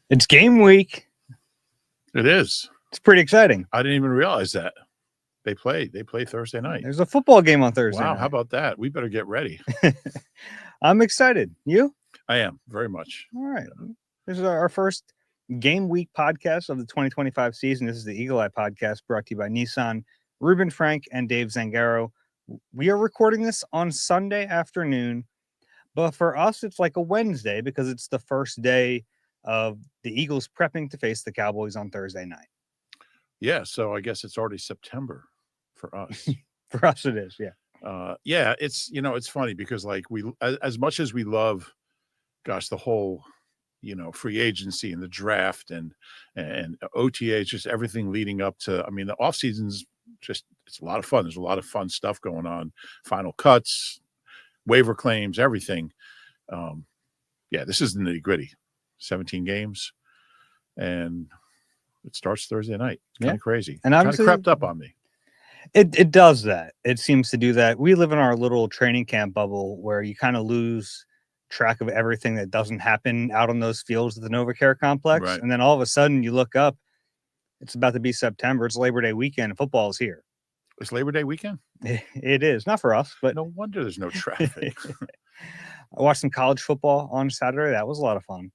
It's game week. It is. It's pretty exciting. I didn't even realize that. They play Thursday night. There's a football game on Thursday Wow, night. how about that? We better get ready. I'm excited. You? I am, very much. All right. This is our first game week podcast of the 2025 season. This is the Eagle Eye podcast brought to you by Nissan, Reuben, Frank, and Dave Zangaro. We are recording this on Sunday afternoon, but for us, it's like a Wednesday because it's the first day of the Eagles prepping to face the Cowboys on Thursday night. Yeah, so I guess it's already September for us. For us, it is, yeah. Yeah, it's, it's funny because like as much as we love, gosh, the whole, free agency and the draft and OTA, just everything leading up to, the off season's just, it's a lot of fun. There's a lot of fun stuff going on, final cuts, waiver claims, everything. Yeah, this is the nitty gritty, 17 games and it starts Thursday night. It's kind of crazy. And kind of crept up on me. It does that. It seems to do that. We live in our little training camp bubble where you kind of lose track of everything that doesn't happen out on those fields at the NovaCare complex. Right. And then all of a sudden you look up, it's about to be September. It's Labor Day weekend and football is here. It's Labor Day weekend? It is. Not for us, but no wonder there's no traffic. I watched some college football on Saturday. That was a lot of fun.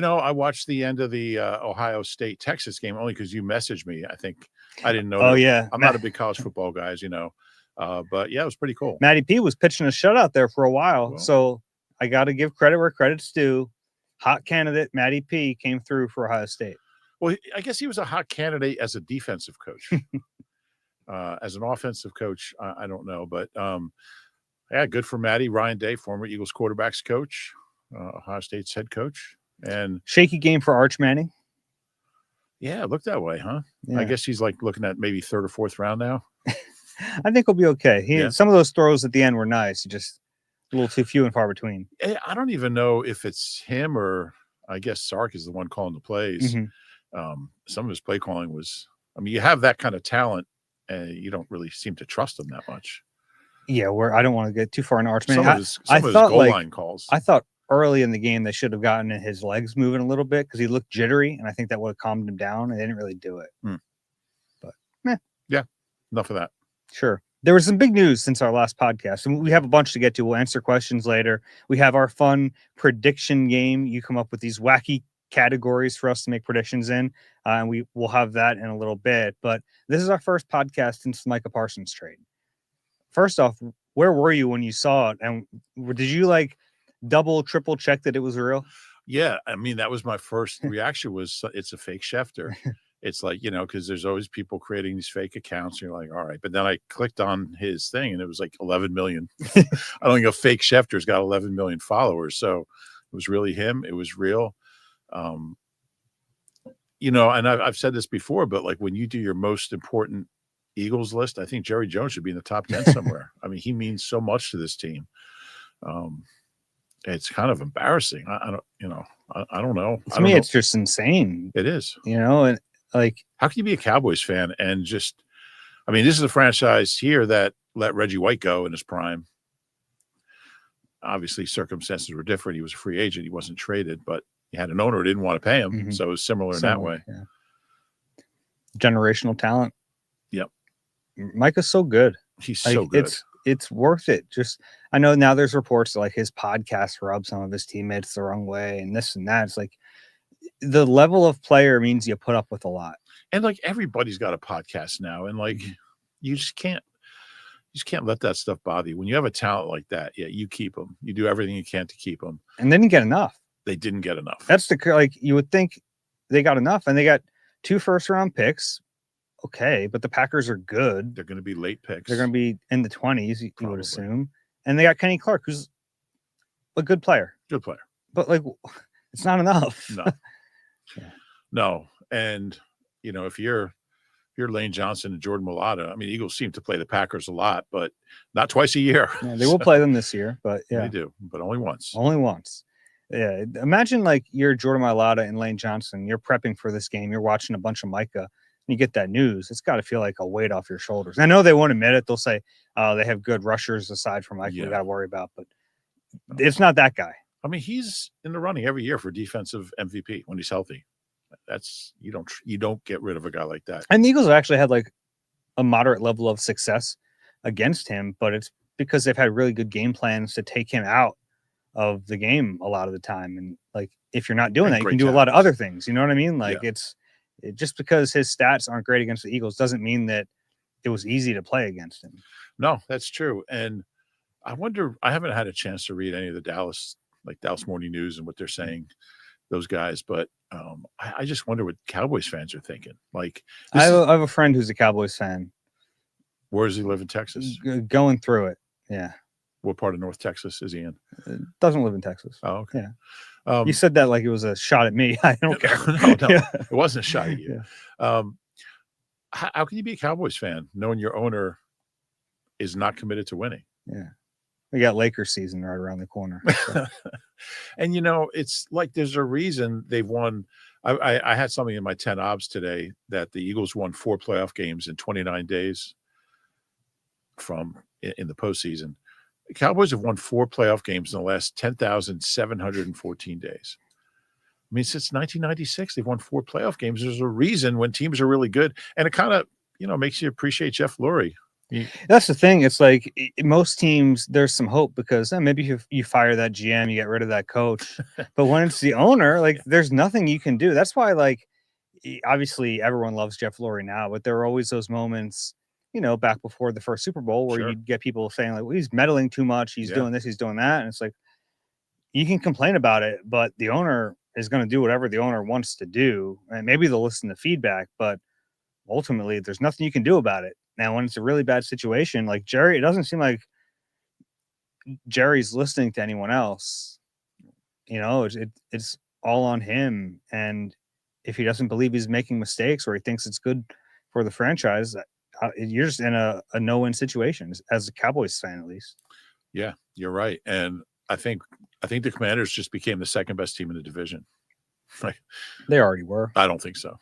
I watched the end of the Ohio State-Texas game only because you messaged me. I think I didn't know. Oh, yeah. I'm not a big college football guy, as you know. But, yeah, it was pretty cool. Matty P was pitching a shutout there for a while. Well, so I got to give credit where credit's due. Hot candidate Matty P came through for Ohio State. Well, I guess he was a hot candidate as a defensive coach. As an offensive coach, I don't know. But, yeah, good for Matty. Ryan Day, former Eagles quarterbacks coach, Ohio State's head coach. And shaky game for Arch Manning. Yeah, it looked that way, huh? Yeah. I guess he's like looking at maybe third or fourth round now. I think he'll be okay. Some of those throws at the end were nice. Just a little too few and far between. I don't even know if it's him or I guess Sark is the one calling the plays. Mm-hmm. Some of his play calling was, you have that kind of talent and you don't really seem to trust him that much. Yeah, I don't want to get too far in Arch Manning. Some of his goal line calls. I thought early in the game they should have gotten his legs moving a little bit because he looked jittery, and I think that would have calmed him down, and they didn't really do it. But yeah, enough of that. Sure. There was some big news since our last podcast, and we have a bunch to get to. We'll answer questions later. We have our fun prediction game. You come up with these wacky categories for us to make predictions in, and we will have that in a little bit. But this is our first podcast since the Micah Parsons trade. First off, where were you when you saw it, and did you double, triple check that it was real? Yeah, that was my first reaction was it's a fake Schefter. It's like, because there's always people creating these fake accounts. And you're like, all right. But then I clicked on his thing and it was like 11 million. I don't think a fake Schefter's got 11 million followers. So it was really him. It was real. And I've said this before, but like when you do your most important Eagles list, I think Jerry Jones should be in the top 10 somewhere. He means so much to this team. It's kind of embarrassing. I don't know. To me, it's just insane. It is. And how can you be a Cowboys fan and just, this is a franchise here that let Reggie White go in his prime. Obviously, circumstances were different. He was a free agent. He wasn't traded, but he had an owner who didn't want to pay him. Mm-hmm. So it was similar in that way. Yeah. Generational talent. Yep. Micah's so good. He's so good. It's worth it. Just, I know now there's reports that his podcast rub some of his teammates the wrong way and this and that. It's like the level of player means you put up with a lot. And everybody's got a podcast now. And you just can't let that stuff bother you. When you have a talent like that, yeah, you keep them. You do everything you can to keep them. And they didn't get enough. They didn't get enough. That's you would think they got enough, and they got 2 first-round picks. Okay, but the Packers are good. They're going to be late picks. They're going to be in the 20s, you would assume. And they got Kenny Clark, who's a good player. Good player. But it's not enough. No. Yeah. No. And if you're Lane Johnson and Jordan Mailata, Eagles seem to play the Packers a lot, but not twice a year. Yeah, they will play them this year, but yeah. They do, but only once. Only once. Yeah. Imagine you're Jordan Mailata and Lane Johnson. You're prepping for this game. You're watching a bunch of Micah. You get that news, it's got to feel like a weight off your shoulders. I know they won't admit it. They'll say they have good rushers aside from Micah we got to worry about, but it's not that guy. I mean, he's in the running every year for defensive MVP when he's healthy. That's you don't get rid of a guy like that. And the Eagles have actually had like a moderate level of success against him, but it's because they've had really good game plans to take him out of the game a lot of the time. And like, if you're not doing that, you can do a lot of other things. You know what I mean? Like just because his stats aren't great against the Eagles doesn't mean that it was easy to play against him. No, that's true. And I wonder, I haven't had a chance to read any of the Dallas Morning News and what they're saying, those guys, but I just wonder what Cowboys fans are thinking. Like, I have a friend who's a Cowboys fan. Where does he live in Texas? Going through it. Yeah. What part of North Texas is he in? Doesn't live in Texas. Oh, okay. Yeah. You said that like it was a shot at me. I don't care. No, it wasn't a shot at you. Yeah. How can you be a Cowboys fan knowing your owner is not committed to winning? Yeah. We got Lakers season right around the corner. So. And, it's like there's a reason they've won. I had something in my 10 obs today that the Eagles won 4 playoff games in 29 days in the postseason. The Cowboys have won 4 playoff games in the last 10,714 days. I mean, since 1996, they've won 4 playoff games. There's a reason when teams are really good. And it kind of, makes you appreciate Jeff Lurie. That's the thing. It's like most teams, there's some hope because maybe you fire that GM, you get rid of that coach. But when it's the owner, like there's nothing you can do. That's why, like, obviously everyone loves Jeff Lurie now, but there are always those moments, back before the first Super Bowl where you'd get people saying like, well, he's meddling too much. He's doing this, he's doing that. And it's like, you can complain about it, but the owner is going to do whatever the owner wants to do. And maybe they'll listen to feedback, but ultimately there's nothing you can do about it. Now, when it's a really bad situation, like Jerry, it doesn't seem like Jerry's listening to anyone else. It's all on him. And if he doesn't believe he's making mistakes or he thinks it's good for the franchise, you're just in a no-win situation as a Cowboys fan, at least. Yeah, you're right. And I think the Commanders just became the second best team in the division. Right? They already were. I don't think so.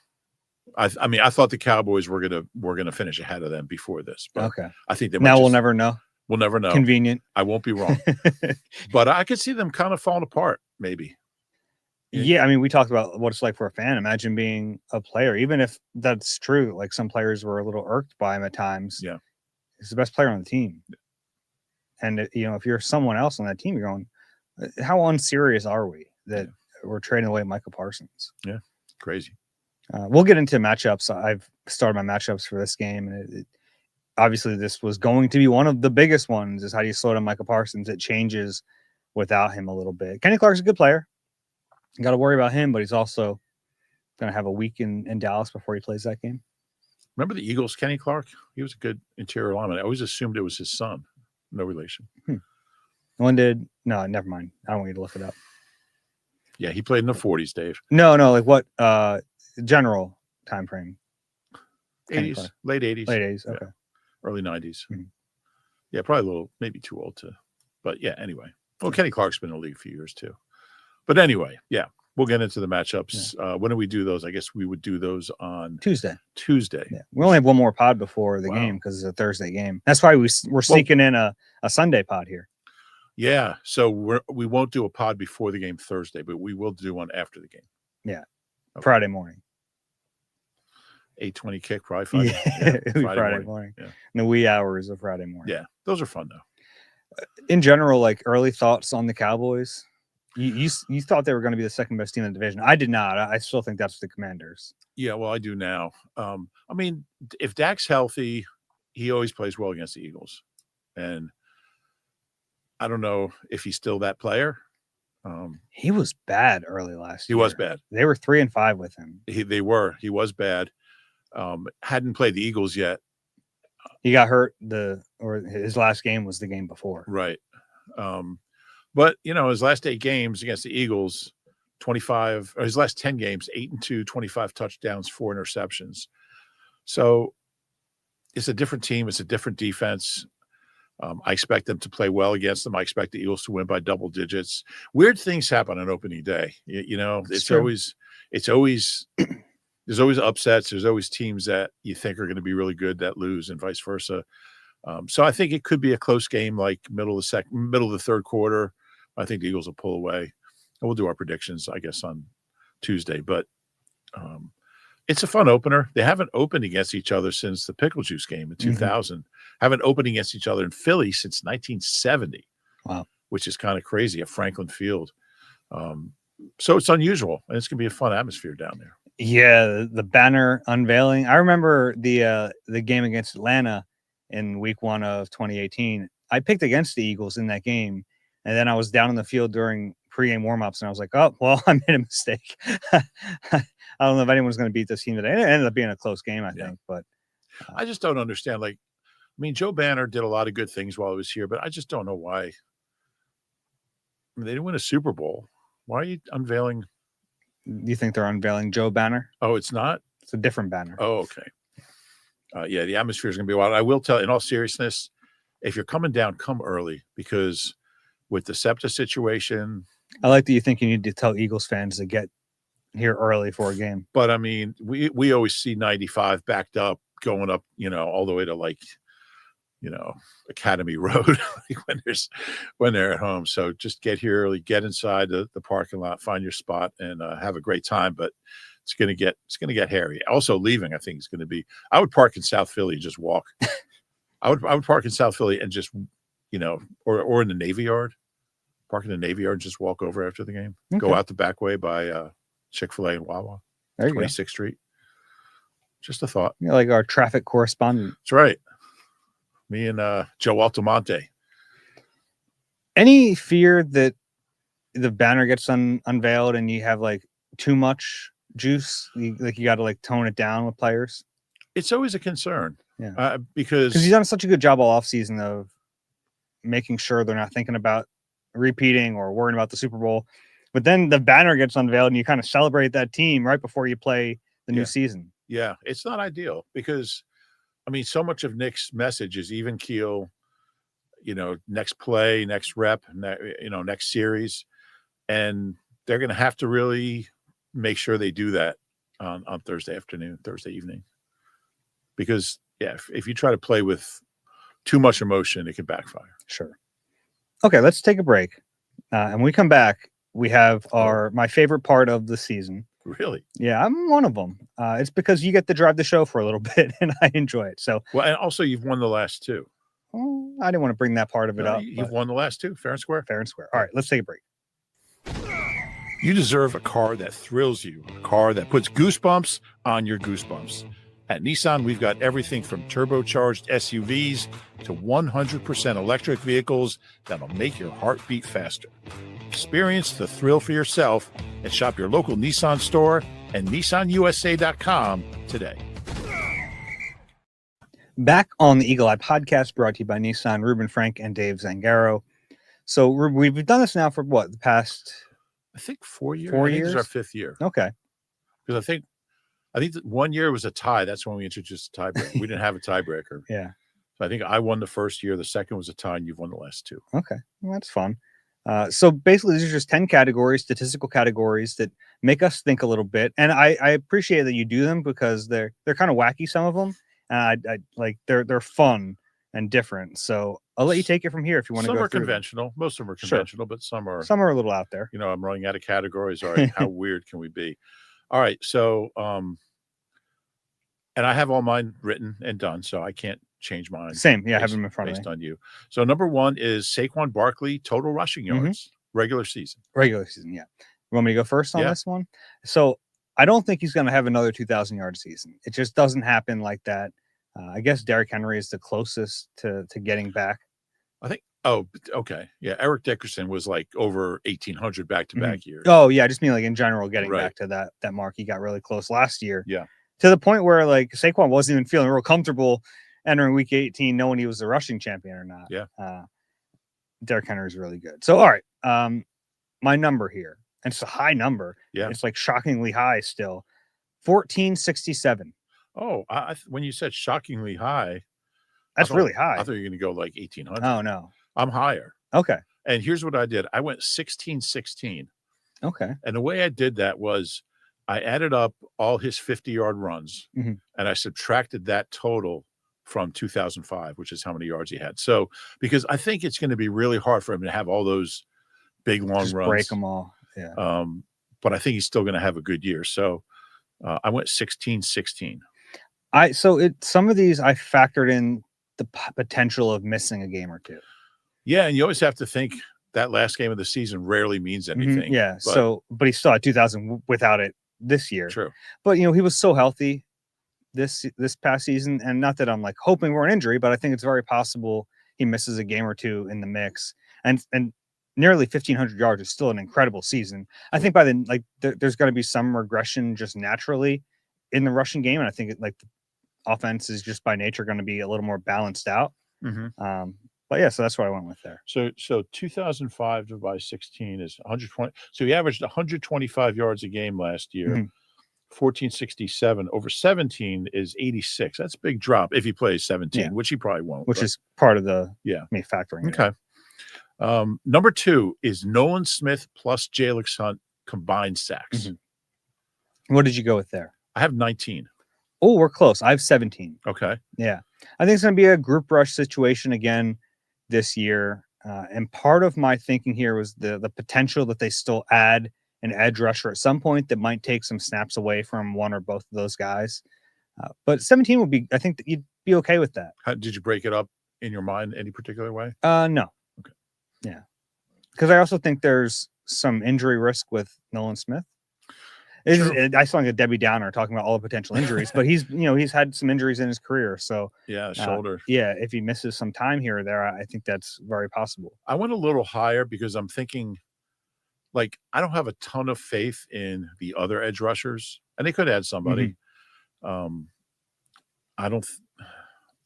I mean, I thought the Cowboys were gonna finish ahead of them before this. But okay. I think they now we'll never know. We'll never know. Convenient. I won't be wrong. But I could see them kind of falling apart, maybe. Yeah, I mean, we talked about what it's like for a fan. Imagine being a player, even if that's true. Like some players were a little irked by him at times. Yeah, he's the best player on the team. And if you're someone else on that team, you're going, how unserious are we that we're trading away Micah Parsons? Yeah, crazy. We'll get into matchups. I've started my matchups for this game, and obviously this was going to be one of the biggest ones. Is how do you slow down Micah Parsons? It changes without him a little bit. Kenny Clark's a good player. You got to worry about him, but he's also going to have a week in Dallas before he plays that game. Remember the Eagles, Kenny Clark? He was a good interior lineman. I always assumed it was his son. No relation. No, never mind. I don't want you to look it up. Yeah, he played in the 40s, Dave. No, like what general time frame? 80s, late 80s. Late 80s, okay. Yeah. Early 90s. Mm-hmm. Yeah, probably a little, maybe too old to. But yeah, anyway. Well, Kenny Clark's been in the league a few years too. But anyway, yeah, we'll get into the matchups. Yeah. When do we do those? I guess we would do those on Tuesday. Yeah. We only have one more pod before the game because it's a Thursday game. That's why we're sneaking in a Sunday pod here. Yeah, so we won't do a pod before the game Thursday, but we will do one after the game. Yeah, okay. Friday morning. 8:20 kick, probably Friday. Yeah, Friday morning. Yeah. In the wee hours of Friday morning. Yeah, those are fun though. In general, like early thoughts on the Cowboys. You thought they were going to be the second best team in the division. I did not. I still think that's the Commanders. Yeah, well, I do now. I mean, if Dak's healthy, he always plays well against the Eagles, and I don't know if he's still that player. He was bad early last year. He was bad. They were 3-5 with him. He was bad. Hadn't played the Eagles yet. He got hurt his last game was the game before. Right. But his last 8 games against the Eagles, 25, or his last 10 games, 8-2, 25 touchdowns, 4 interceptions. So it's a different team. It's a different defense. I expect them to play well against them. I expect the Eagles to win by double digits. Weird things happen on opening day. It's always there's always upsets. There's always teams that you think are going to be really good that lose, and vice versa. So I think it could be a close game, like middle of the third quarter, I think the Eagles will pull away. And we'll do our predictions, I guess, on Tuesday. But it's a fun opener. They haven't opened against each other since the Pickle Juice game in 2000. Haven't opened against each other in Philly since 1970. Wow. Which is kind of crazy at Franklin Field. So it's unusual, and it's going to be a fun atmosphere down there. Yeah, the banner unveiling. I remember the game against Atlanta in week 1 of 2018. I picked against the Eagles in that game, and then I was down in the field during pregame warmups, and I was like, "Oh, well, I made a mistake." I don't know if anyone's going to beat this team today. It ended up being a close game, I think, but I just don't understand. Like, I mean, Joe Banner did a lot of good things while he was here, but I just don't know why. I mean, they didn't win a Super Bowl. Why are you unveiling? You think they're unveiling Joe Banner? Oh, it's not? It's a different banner. Oh, okay. Yeah, the atmosphere is going to be wild. I will tell, in all seriousness, if you're coming down, come early, because with the SEPTA situation. I like that you think you need to tell Eagles fans to get here early for a game. But, I mean, we always see 95 backed up, going up, all the way to, like, Academy Road when they're at home. So just get here early, get inside the parking lot, find your spot, and have a great time. But it's gonna get hairy. Also, leaving, I think, is going to be. I would park in South Philly and just walk. I would park in South Philly and just or in the Navy Yard, park in the Navy Yard and just walk over after the game. Okay. Go out the back way by Chick-fil-A and Wawa, 26th Street. Just a thought. Like our traffic correspondent. That's right. Me and Joe Altamonte. Any fear that the banner gets unveiled and you have like too much juice? You got to like tone it down with players? It's always a concern. Yeah. Because he's done such a good job all offseason of making sure they're not thinking about repeating or worrying about the Super Bowl. But then the banner gets unveiled and you kind of celebrate that team right before you play the new season. Yeah, it's not ideal because I mean, so much of Nick's message is even keel, next play, next rep, next series. And they're going to have to really make sure they do that on Thursday afternoon, Thursday evening. Because, if you try to play with too much emotion, it can backfire. Sure. Okay, let's take a break. And when we come back, we have my favorite part of the season. Really? Yeah, I'm one of them. It's because you get to drive the show for a little bit, and I enjoy it. So, well, and also you've won the last two. Well, I didn't want to bring that part of it up. You've won the last two, fair and square. Fair and square. All right, let's take a break. You deserve a car that thrills you, a car that puts goosebumps on your goosebumps. At Nissan, we've got everything from turbocharged SUVs to 100% electric vehicles that'll make your heart beat faster. Experience the thrill for yourself and shop your local Nissan store and NissanUSA.com today. Back on the Eagle Eye podcast, brought to you by Nissan, Reuben, Frank, and Dave Zangaro. So we've done this now for what, the past? I think 4 years. 4 years? This is our 5th year. Okay. Because I think that 1 year was a tie. That's when we introduced a tiebreaker. We didn't have a tiebreaker. Yeah. So I think I won the first year. The second was a tie, and you've won the last two. Okay. Well, that's fun. So basically, these are just 10 categories, statistical categories that make us think a little bit. And I appreciate that you do them because they're kind of wacky, some of them. And I like they're fun and different. So I'll let you take it from here if you want to go. Some are through conventional. Most of them are conventional, but some are a little out there. I'm running out of categories. All right, how weird can we be? All right, so and I have all mine written and done, so I can't change mine. Same, yeah, I have them in front of me. Based on you. So number 1 is Saquon Barkley total rushing yards, regular season. Regular season, yeah. You want me to go first on this one? So I don't think he's going to have another 2,000-yard season. It just doesn't happen like that. I guess Derrick Henry is the closest to getting back. I think. Oh, okay. Yeah, Eric Dickerson was like over 1,800 back-to-back years. Oh, yeah. I just mean like in general, getting back to that mark. He got really close last year. Yeah. To the point where like Saquon wasn't even feeling real comfortable entering week 18, knowing he was the rushing champion or not. Yeah. Derrick Henry is really good. So, all right. My number here, and it's a high number. Yeah. It's like shockingly high still. 1467. Oh, when you said shockingly high, that's really high. I thought you were going to go like 1,800. Oh, no. I'm higher. Okay. And here's what I did. I went 16-16. Okay. And the way I did that was I added up all his 50-yard runs, and I subtracted that total from 2005, which is how many yards he had. So, because I think it's going to be really hard for him to have all those big long Just runs. break them all. Yeah. But I think he's still going to have a good year. So I went 16-16. Some of these I factored in the potential of missing a game or two. Yeah, and you always have to think that last game of the season rarely means anything. Yeah. But he still had 2,000 without it this year. True. But he was so healthy this past season, and not that I'm like hoping for an injury, but I think it's very possible he misses a game or two in the mix. And nearly 1,500 yards is still an incredible season. I think by then, there's going to be some regression just naturally in the rushing game, and I think the offense is just by nature going to be a little more balanced out. But yeah, so that's what I went with there. So 2005 divided by 16 is 120. So he averaged 125 yards a game last year. 1467 over 17 is 86. That's a big drop if he plays 17, which he probably won't. Which is part of the me factoring. Okay. Number 2 is Nolan Smith plus Jalix Hunt combined sacks. What did you go with there? I have 19. Oh, we're close. I have 17. Okay. Yeah. I think it's going to be a group rush situation again this year. And part of my thinking here was the potential that they still add an edge rusher at some point that might take some snaps away from one or both of those guys. But 17 would be, I think that you'd be okay with that. How, did you break it up in your mind any particular way? No. Okay. Yeah. Because I also think there's some injury risk with Nolan Smith. I sound like a Debbie Downer talking about all the potential injuries, but he's had some injuries in his career. So shoulder. If he misses some time here or there, I think that's very possible. I went a little higher because I'm thinking, I don't have a ton of faith in the other edge rushers, and they could add somebody. They're going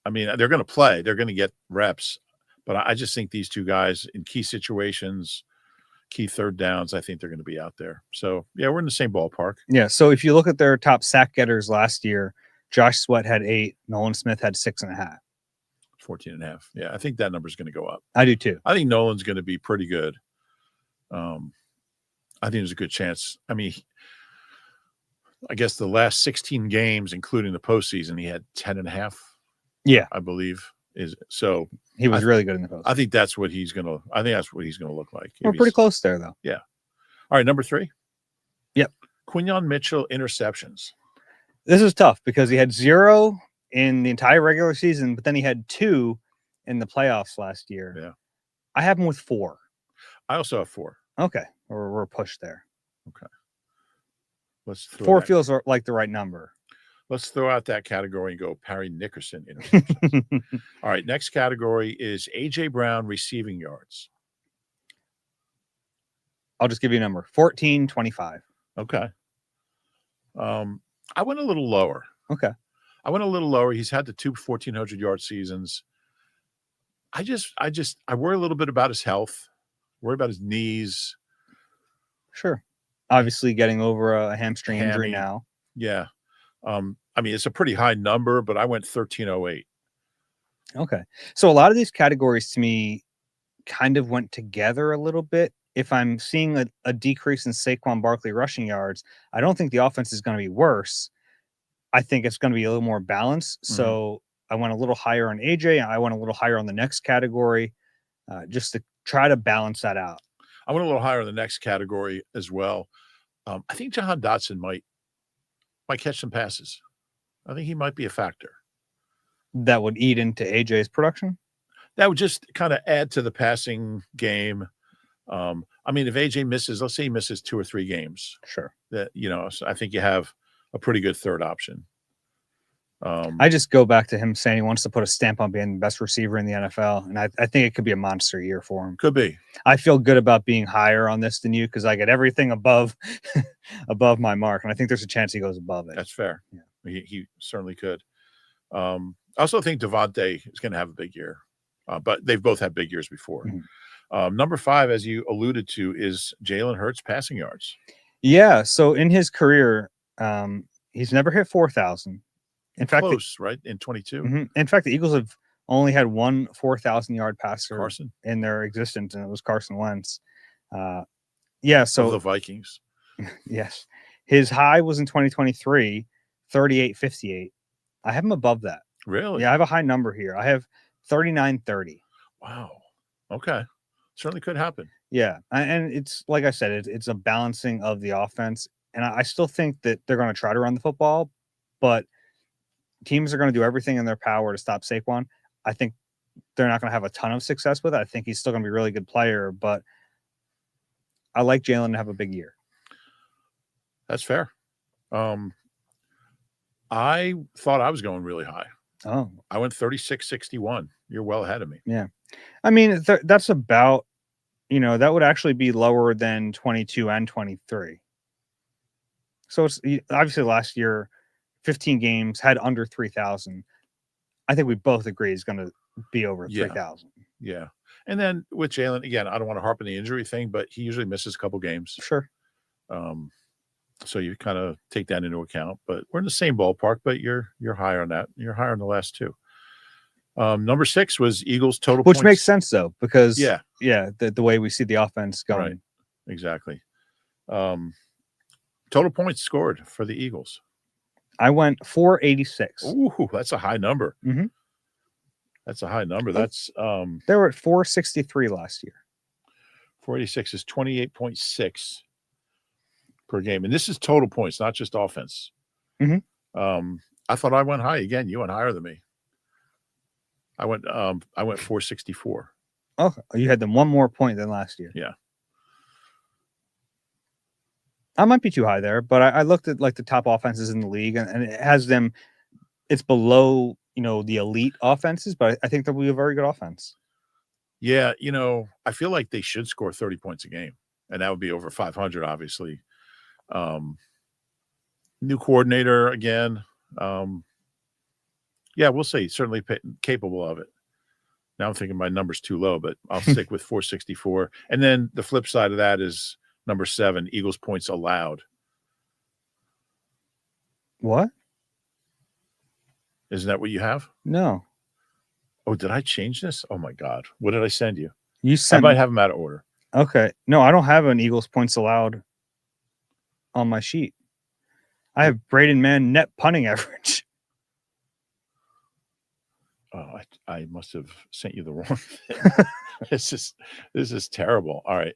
to play. They're going to get reps, but I just think these two guys in key situations, key third downs, I think they're going to be out there. So, we're in the same ballpark. Yeah, so if you look at their top sack getters last year, Josh Sweat had 8, Nolan Smith had 6.5. 14.5. Yeah, I think that number is going to go up. I do too. I think Nolan's going to be pretty good. I think there's a good chance. I guess the last 16 games, including the postseason, he had 10.5. Yeah, I believe he was really good in the postseason. I think that's what he's gonna. I think that's what he's gonna look like. We're pretty close there, though. Yeah. All right, number 3. Yep. Quinyon Mitchell interceptions. This is tough because he had 0 in the entire regular season, but then he had 2 in the playoffs last year. Yeah. I have him with 4. I also have 4. Okay, we're pushed there. Okay. 4 feels like the right number. Let's throw out that category and go Parry Nickerson interceptions. All right, next category is A.J. Brown receiving yards. I'll just give you a number, 1425. Okay. I went a little lower. Okay. I went a little lower. He's had the 2 1,400-yard seasons. I worry a little bit about his health, worry about his knees. Sure. Obviously getting over a hamstring injury now. Yeah. It's a pretty high number, but I went 1308. Okay. So a lot of these categories to me kind of went together a little bit. If I'm seeing a decrease in Saquon Barkley rushing yards, I don't think the offense is going to be worse. I think it's going to be a little more balanced. So I went a little higher on AJ. I went a little higher on the next category just to try to balance that out. I went a little higher in the next category as well. I think Jahan Dotson might catch some passes. I think he might be a factor. That would eat into AJ's production? That would just kind of add to the passing game. If AJ misses, let's say he misses 2 or 3 games. Sure. So I think you have a pretty good third option. I just go back to him saying he wants to put a stamp on being the best receiver in the NFL, and I think it could be a monster year for him. Could be. I feel good about being higher on this than you because I get everything above my mark, and I think there's a chance he goes above it. That's fair. Yeah, he certainly could. I also think Devontae is going to have a big year, but they've both had big years before. Number 5, as you alluded to, is Jalen Hurts passing yards. Yeah. So in his career, he's never hit 4,000. In fact, close, right? In 22. In fact, the Eagles have only had one 4,000-yard passer in their existence, and it was Carson Wentz. So the Vikings. Yes. His high was in 2023, 38.58. I have him above that. Really? Yeah, I have a high number here. I have 39.30. Wow. Okay. Certainly could happen. Yeah, and it's like I said, it's a balancing of the offense, and I still think that they're going to try to run the football, but teams are going to do everything in their power to stop Saquon. I think they're not going to have a ton of success with it. I think he's still going to be a really good player, but I like Jalen to have a big year. That's fair. I thought I was going really high. Oh, I went 36-61. You're well ahead of me. yeah. I mean, that's about, that would actually be lower than 22 and 23. So it's obviously last year, 15 games had under 3,000. I think we both agree is going to be over 3,000. Yeah. And then with Jalen, again, I don't want to harp on the injury thing, but he usually misses a couple games. Sure. So you kind of take that into account. But we're in the same ballpark, but you're higher on that. You're higher on the last two. Number 6 was Eagles total Which points. makes sense, though, because, the way we see the offense going. Right. Exactly. Total points scored for the Eagles. I went 486. Ooh, that's a high number. Mm-hmm. That's a high number. That's they were at 463 last year. 486 is 28.6 per game, and this is total points, not just offense. Mm-hmm. I thought I went high again. You went higher than me. I went 464. Oh, you had them one more point than last year. Yeah. I might be too high there, but I looked at like the top offenses in the league, and it has them. It's below, the elite offenses, but I think they'll be a very good offense. Yeah, I feel like they should score 30 points a game, and that would be over 500, obviously. New coordinator again. Yeah, we'll see. Certainly capable of it. Now I'm thinking my number's too low, but I'll stick with 464. And then the flip side of that is number 7, Eagles points allowed. What? Isn't that what you have? No. Oh, did I change this? Oh my God. What did I send you? I might have them out of order. Okay. No, I don't have an Eagles points allowed on my sheet. I have Braden Mann net punting average. Oh, I must have sent you the wrong thing. This is terrible. All right.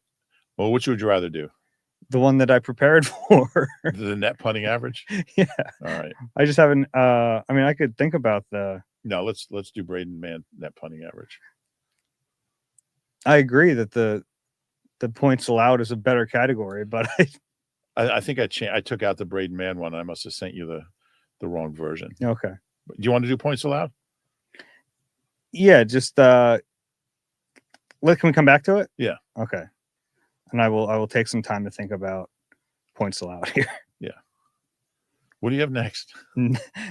Well, which would you rather do? The one that I prepared for. The net punting average? Yeah. All right. I just haven't I could think about No, let's do Braden Mann net punting average. I agree that the points allowed is a better category, but I think I took out the Braden Mann one. I must have sent you the wrong version. Okay. Do you want to do points allowed? Yeah, just can we come back to it? Yeah. Okay. And I will take some time to think about points allowed here. Yeah. What do you have next?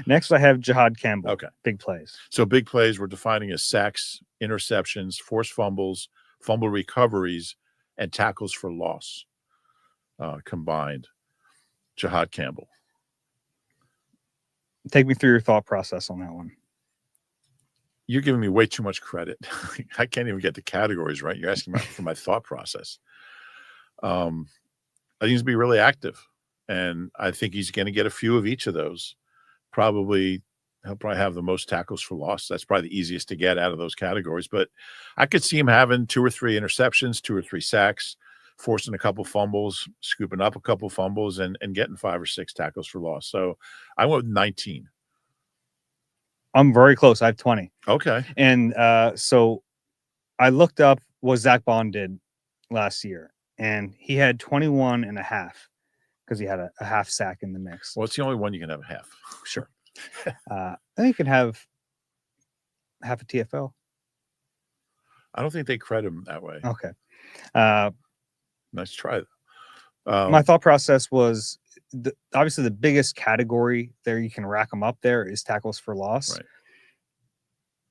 Next, I have Jihad Campbell. Okay. Big plays. So big plays we're defining as sacks, interceptions, forced fumbles, fumble recoveries, and tackles for loss combined. Jihad Campbell. Take me through your thought process on that one. You're giving me way too much credit. I can't even get the categories right. You're asking for my thought process. I think he's going to be really active, and I think he's going to get a few of each of those. He'll probably have the most tackles for loss. That's probably the easiest to get out of those categories. But I could see him having 2 or 3 interceptions, 2 or 3 sacks, forcing a couple fumbles, scooping up a couple fumbles, and getting 5 or 6 tackles for loss. So I went with 19. I'm very close. I have 20. Okay. And so I looked up what Zach Bond did last year, and he had 21 and a half because he had a half sack in the mix. Well, it's the only one you can have a half. Sure. I think you can have half a TFL. I don't think they credit him that way. Okay. Nice try. My thought process was obviously the biggest category there you can rack them up there is tackles for loss. Right.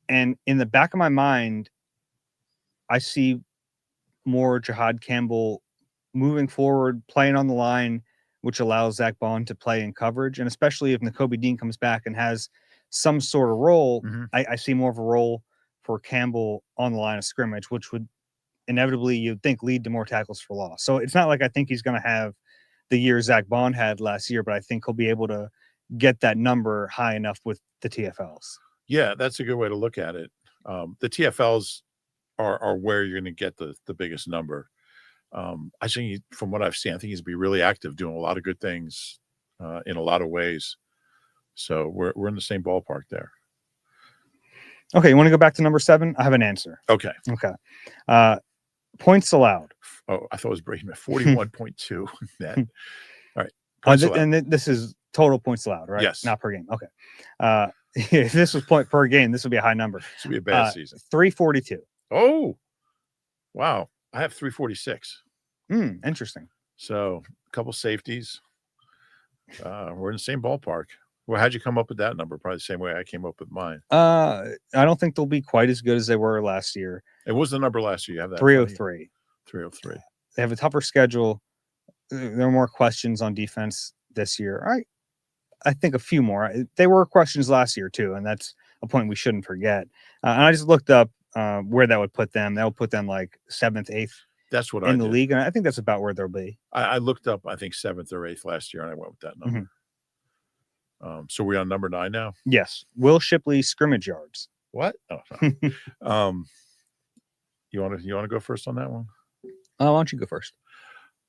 And in the back of my mind, I see more Jihad Campbell moving forward, playing on the line, which allows Zach Bond to play in coverage. And especially if Nakobe Dean comes back and has some sort of role, I see more of a role for Campbell on the line of scrimmage, which would inevitably, you'd think, lead to more tackles for loss. So it's not like I think he's going to have the year Zach Bond had last year, but I think he'll be able to get that number high enough with the TFLs. Yeah, that's a good way to look at it. The TFLs are where you're going to get the biggest number. I think from what I've seen, I think he's be really active, doing a lot of good things in a lot of ways. So we're in the same ballpark there. Okay, you want to go back to number 7? I have an answer. Okay. Points allowed. Oh, I thought it was Brady at 41.2 net. All right. This is total points allowed, right? Yes. Not per game. Okay. If this was point per game, this would be a high number. This would be a bad season. 342. Oh, wow. I have 346. Interesting. So a couple safeties. We're in the same ballpark. Well, how'd you come up with that number? Probably the same way I came up with mine. I don't think they'll be quite as good as they were last year. It was the number last year. You have that 303. 303. They have a tougher schedule. There are more questions on defense this year. I think a few more. They were questions last year too, and that's a point we shouldn't forget. And I just looked up where that would put them. That would put them like 7th, 8th. That's what in the league, and I think that's about where they'll be. I looked up, I think 7th or 8th last year, and I went with that number. So we're on number 9 now. Yes, Will Shipley scrimmage yards. What? Oh, no. You want to go first on that one? Why don't you go first?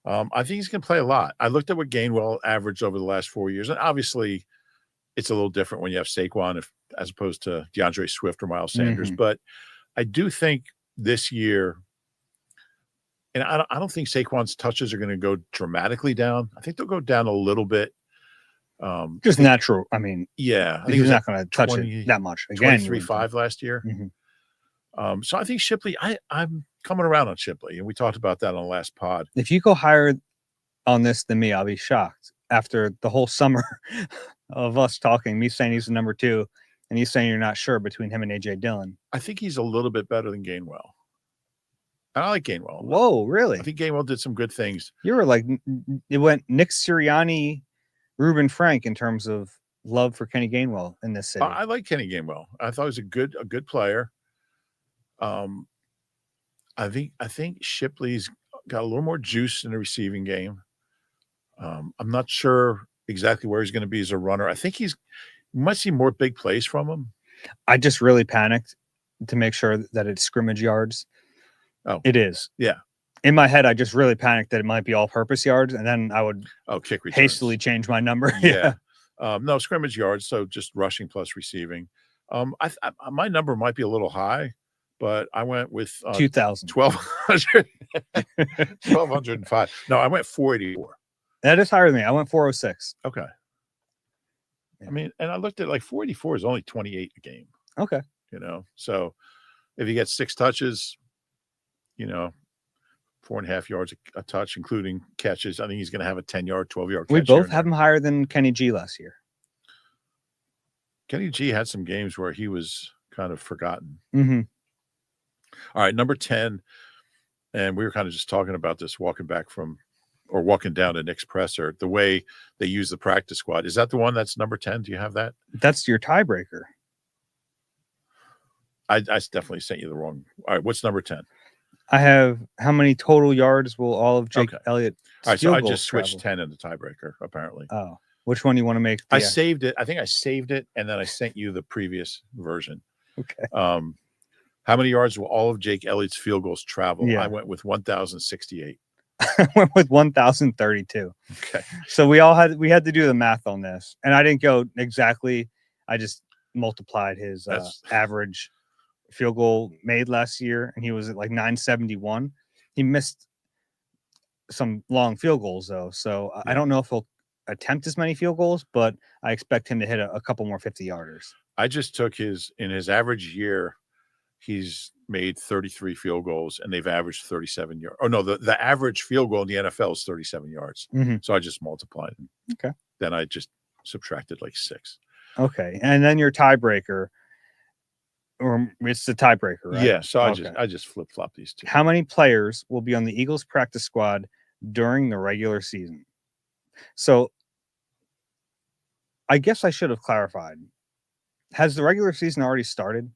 I think he's going to play a lot. I looked at what Gainwell averaged over the last 4 years, and obviously, it's a little different when you have Saquon as opposed to DeAndre Swift or Miles Sanders. But I do think this year. And I don't think Saquon's touches are going to go dramatically down. I think they'll go down a little bit. Just natural. I mean, yeah, I think he's not going to touch it that much. Again, 23-5 last year. So I think Shipley, I'm coming around on Shipley, and we talked about that on the last pod. If you go higher on this than me, I'll be shocked. After the whole summer of us talking, me saying he's the number 2, and you saying you're not sure between him and AJ Dillon. I think he's a little bit better than Gainwell. I like Gainwell. Whoa, really? I think Gainwell did some good things. You were like, it went Nick Sirianni, Reuben Frank in terms of love for Kenny Gainwell in this city. I like Kenny Gainwell. I thought he was a good player. I think Shipley's got a little more juice in the receiving game. I'm not sure exactly where he's going to be as a runner. I think you might see more big plays from him. I just really panicked to make sure that it's scrimmage yards. Oh, it is. Yeah. In my head, I just really panicked that it might be all-purpose yards, and then I would kick returns. Hastily change my number. Yeah. No, scrimmage yards, so just rushing plus receiving. My number might be a little high, but I went with 2,000. 1,200. 1,205. No, I went 484. That is higher than me. I went 406. Okay. Yeah. I mean, and I looked at like 484 is only 28 a game. Okay. So if he gets 6 touches, 4.5 yards a touch, including catches. I think he's going to have a 10-yard, 12-yard catch. We both have him higher than Kenny G last year. Kenny G had some games where he was kind of forgotten. All right, number 10. And we were kind of just talking about this walking down to Nick's presser, the way they use the practice squad. Is that the one that's number 10? Do you have that? That's your tiebreaker. I definitely sent you the wrong. All right, what's number 10? I have how many total yards will all of Jake Elliott? All right, so I just switched 10 in the tiebreaker, apparently. Oh, which one do you want to make? I saved it. I think I saved it, and then I sent you the previous version. Okay. How many yards will all of Jake Elliott's field goals travel? Yeah. I went with 1,068. I went with 1,032. Okay. So we had to do the math on this, and I didn't go exactly. I just multiplied his average field goal made last year, and he was at like 971. He missed some long field goals though, so I don't know if he'll attempt as many field goals, but I expect him to hit a couple more 50-yarders. I just took in his average year, he's made 33 field goals, and they've averaged 37 yards. Oh no, the average field goal in the NFL is 37 yards. So I just multiplied them. Okay. Then I just subtracted like 6. Okay, and then your tiebreaker. Or it's the tiebreaker, right? Yeah, so I just flip-flop these two. How many players will be on the Eagles practice squad during the regular season? So I guess I should have clarified. Has the regular season already started?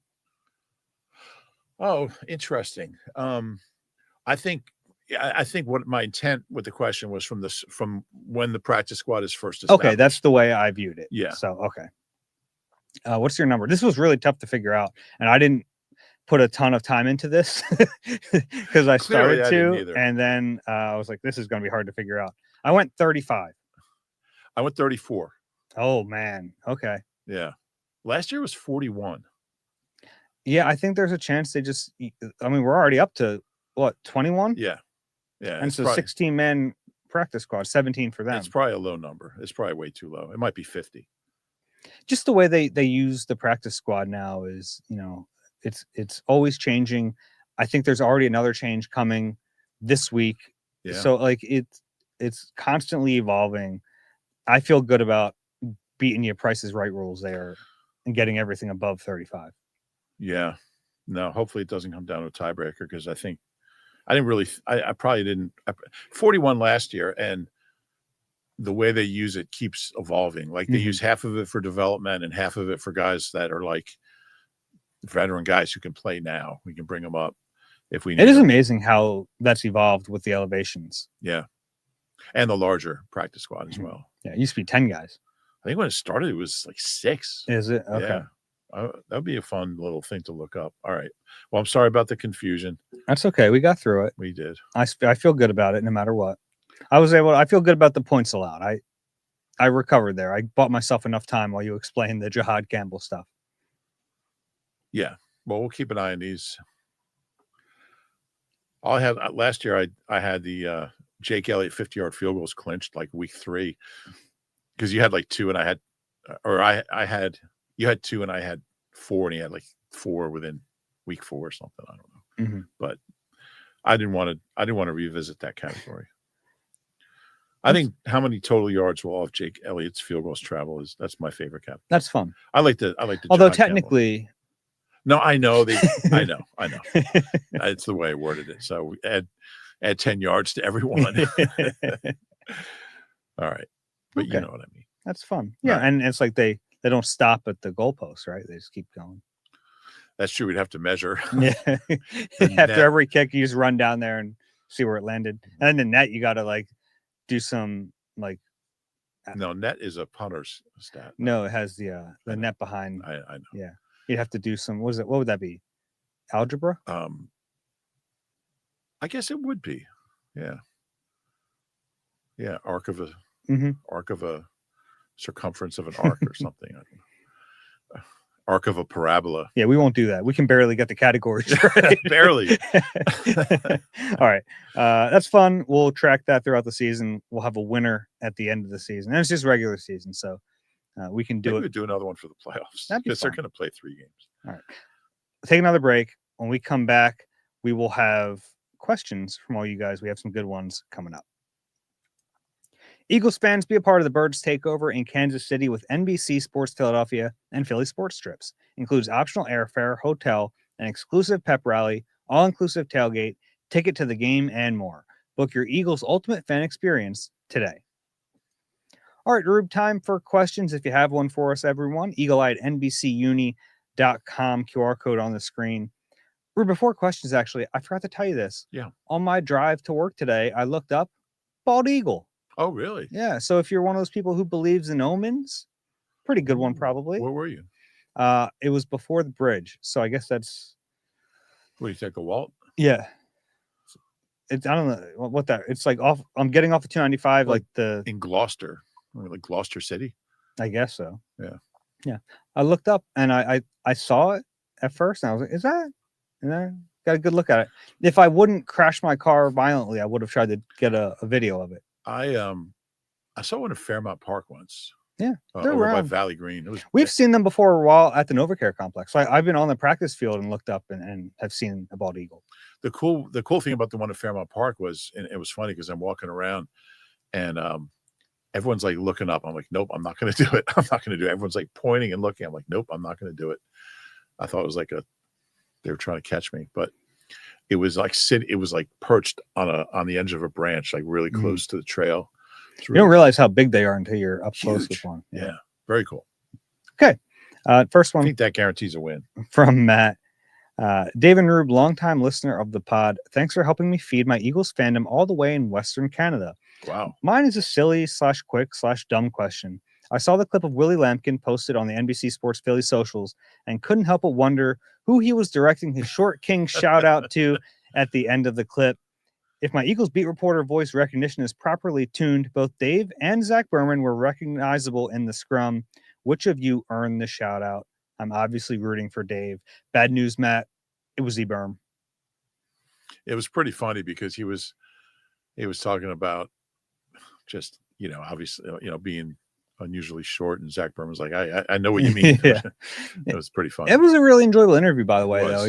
Oh, interesting. I think what my intent with the question was from when the practice squad is first established. Okay, that's the way I viewed it. Yeah. So, okay. What's your number? This was really tough to figure out, and I didn't put a ton of time into this because I Clearly, started I didn't to, either. and then I was like, this is going to be hard to figure out. I went 35. I went 34. Oh man. Okay. Yeah. Last year was 41. Yeah, I think there's a chance they just. I mean, we're already up to what 21. Yeah. Yeah. And so 16-man practice squad, 17 for them. It's probably a low number. It's probably way too low. It might be 50. Just the way they use the practice squad now is, it's always changing. I think there's already another change coming this week. Yeah. So like it's constantly evolving. I feel good about beating your Price is Right rules there and getting everything above 35. Yeah. No, hopefully it doesn't come down to a tiebreaker because I probably didn't. 41 last year, and the way they use it keeps evolving. Like they use half of it for development and half of it for guys that are like veteran guys who can play now. We can bring them up if we need It is them. amazing how that's evolved with the elevations. Yeah. And the larger practice squad as well. Yeah, it used to be 10 guys. I think when it started, it was like 6. Is it? Okay. Yeah. That'd be a fun little thing to look up. All right. Well, I'm sorry about the confusion. That's okay. We got through it. We did. I feel good about it no matter what. I feel good about the points allowed. I recovered there. I bought myself enough time while you explained the Jahad Campbell stuff. Yeah. Well, we'll keep an eye on these. I'll have last year I had the Jake Elliott 50-yard field goals clinched like week 3 because you had like 2 and I had, or you had 2 and I had 4 and he had like 4 within week 4 or something. I don't know. But I didn't want to revisit that category. I think how many total yards will off Jake Elliott's field goals travel that's my favorite cap. That's fun. I like the although Jahad technically Campbell. No, I know I know. It's the way I worded it. So add 10 yards to everyone. All right. But okay. You know what I mean. That's fun. Yeah. Right. And it's like they don't stop at the goalpost, right? They just keep going. That's true. We'd have to measure. Yeah. After every kick, you just run down there and see where it landed. And then the net, you got to like do some like. No, net is a punter's stat. No, it has the net behind. I know. Yeah. You'd have to do some. What would that be? Algebra? I guess it would be. Yeah. Yeah. Arc of a circumference of an arc or something. I don't know. Arc of a parabola. Yeah, we won't do that. We can barely get the categories right. Barely. All right. That's fun. We'll track that throughout the season. We'll have a winner at the end of the season. And it's just regular season. So we can do it. We'll do another one for the playoffs. Because they're going to play 3 games. All right. Take another break. When we come back, we will have questions from all you guys. We have some good ones coming up. Eagles fans, be a part of the Birds takeover in Kansas City with NBC Sports Philadelphia and Philly Sports Trips. Includes optional airfare, hotel, an exclusive pep rally, all-inclusive tailgate, ticket to the game, and more. Book your Eagles ultimate fan experience today. All right, Rube, time for questions. If you have one for us, everyone, eagle-eyed NBCUni.com QR code on the screen. Rube, before questions, actually, I forgot to tell you this. Yeah. On my drive to work today, I looked up bald eagle. Oh, really? Yeah. So if you're one of those people who believes in omens, pretty good one, probably. Where were you? It was before the bridge. So I guess that's. What, you take a Walt? Yeah. I don't know what that. It's like off. I'm getting off the 295, like the in Gloucester, like Gloucester City. I guess so. Yeah. Yeah. I looked up and I saw it at first, and I was like, "Is that?" And I got a good look at it. If I wouldn't crash my car violently, I would have tried to get a video of it. I saw one at Fairmount Park once. Yeah, over by Valley Green. We've seen them before while at the NovaCare complex. So I've been on the practice field and looked up and have seen a bald eagle. The cool thing about the one at Fairmount Park was, and it was funny because I'm walking around and everyone's like looking up. I'm like, nope, I'm not going to do it. I'm not going to do it. Everyone's like pointing and looking. I'm like, nope, I'm not going to do it. I thought it was like they were trying to catch me, but it was like perched on the edge of a branch, like really close to the trail. Really, you don't realize how big they are until you're up close with one. Yeah. Very cool. Okay. First one. I think that guarantees a win. From Matt. Dave and Rube, longtime listener of the pod. Thanks for helping me feed my Eagles fandom all the way in Western Canada. Wow. Mine is a silly /quick/dumb question. I saw the clip of Willie Lampkin posted on the NBC Sports Philly socials and couldn't help but wonder who he was directing his short king shout out to at the end of the clip. If my Eagles beat reporter voice recognition is properly tuned, both Dave and Zach Berman were recognizable in the scrum. Which of you earned the shout out? I'm obviously rooting for Dave. Bad news, Matt. It was Berm. It was pretty funny because he was talking about just, obviously, being unusually short, and Zach Berman was like, I know what you mean. Yeah. It was pretty funny. It was a really enjoyable interview, by the way, though.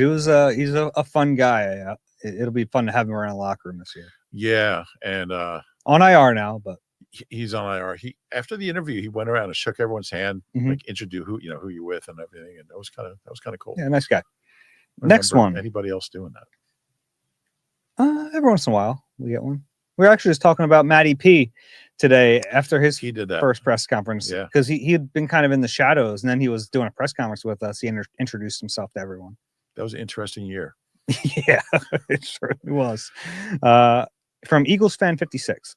He's a fun guy. It'll be fun to have him around the locker room this year. Yeah, and on IR now, but he's on IR. After the interview, he went around and shook everyone's hand, like introduce who you're with and everything, and that was kind of cool. Yeah, nice guy. Next one. Anybody else doing that? Every once in a while, we get one. We were actually just talking about Matty P today after his first press conference. Yeah, because he had been kind of in the shadows, and then he was doing a press conference with us. He introduced himself to everyone. That was an interesting year. Yeah, it certainly was. From Eagles fan 56.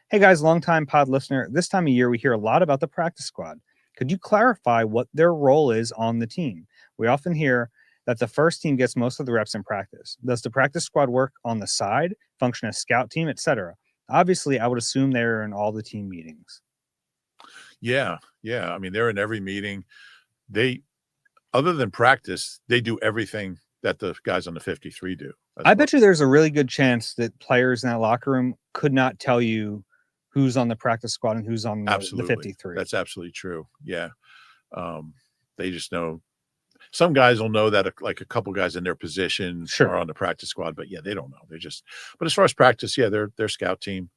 Hey guys, longtime pod listener. This time of year, we hear a lot about the practice squad. Could you clarify what their role is on the team? We often hear that the first team gets most of the reps in practice. Does the practice squad work on the side, function as scout team, etc.? Obviously, I would assume they're in all the team meetings. Yeah. I mean, they're in every meeting. They, other than practice, they do everything that the guys on the 53 do. I bet you there's a really good chance that players in that locker room could not tell you who's on the practice squad and who's on the 53. That's absolutely true. Yeah. They just know. Some guys will know that a couple guys in their position are on the practice squad, but yeah, they don't know. But as far as practice, yeah, they're scout team.